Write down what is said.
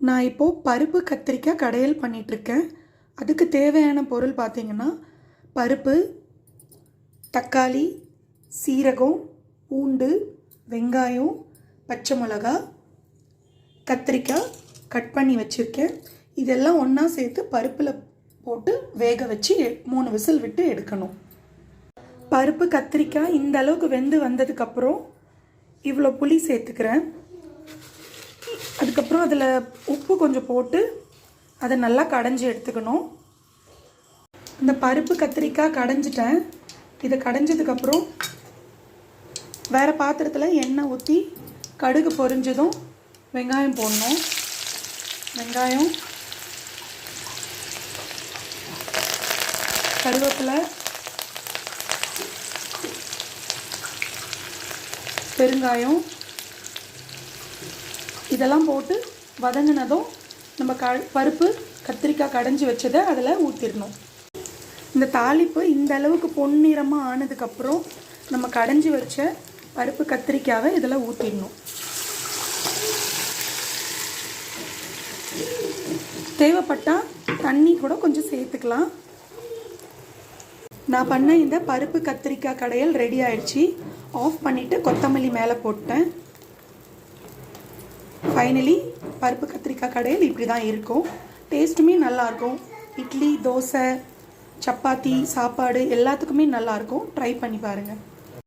நான் இப்போது பருப்பு கத்திரிக்காய் கடையல் பண்ணிகிட்ருக்கேன். அதுக்கு தேவையான பொருள் பார்த்திங்கன்னா, பருப்பு, தக்காளி, சீரகம், பூண்டு, வெங்காயம், பச்சை மிளகா, கத்திரிக்காய் கட் பண்ணி வச்சுருக்கேன். இதெல்லாம் ஒன்றா சேர்த்து பருப்பில் போட்டு வேக வச்சு 3 விசில் விட்டு எடுக்கணும். பருப்பு கத்திரிக்காய் இந்த அளவுக்கு வெந்து வந்ததுக்கப்புறம் இவ்வளோ புளி சேர்த்துக்கிறேன். அதுக்கப்புறம் அதில் உப்பு கொஞ்சம் போட்டு அதை நல்லா கடைஞ்சி எடுத்துக்கணும். இந்த பருப்பு கத்திரிக்காய் கடைஞ்சிட்டேன். இதை கடைஞ்சதுக்கப்புறம் வேறு பாத்திரத்தில் எண்ணெய் ஊற்றி கடுகு பொரிஞ்சதும் வெங்காயம் போடணும். வெங்காயம், கருவேப்பிலை, பெருங்காயம் இதெல்லாம் போட்டு வதங்கினதும் நம்ம பருப்பு கத்திரிக்காய் கடைஞ்சி வச்சதை அதில் ஊற்றிடணும். இந்த தாளிப்பு இந்த அளவுக்கு பொன்னிறமாக ஆனதுக்கப்புறம் நம்ம கடைஞ்சி வச்ச பருப்பு கத்திரிக்காவை இதில் ஊற்றிடணும். தேவைப்பட்டால் தண்ணி கூட கொஞ்சம் சேர்த்துக்கலாம். நான் பண்ண இந்த பருப்பு கத்திரிக்காய் கடையல் ரெடி ஆயிடுச்சு. ஆஃப் பண்ணிவிட்டு கொத்தமல்லி மேலே போட்டேன். ஃபைனலி பருப்பு கத்திரிக்காய் கடையல் இப்படி தான் இருக்கும். டேஸ்ட்டுமே நல்லாயிருக்கும். இட்லி, தோசை, சப்பாத்தி, சாப்பாடு எல்லாத்துக்குமே நல்லாயிருக்கும். ட்ரை பண்ணி பாருங்கள்.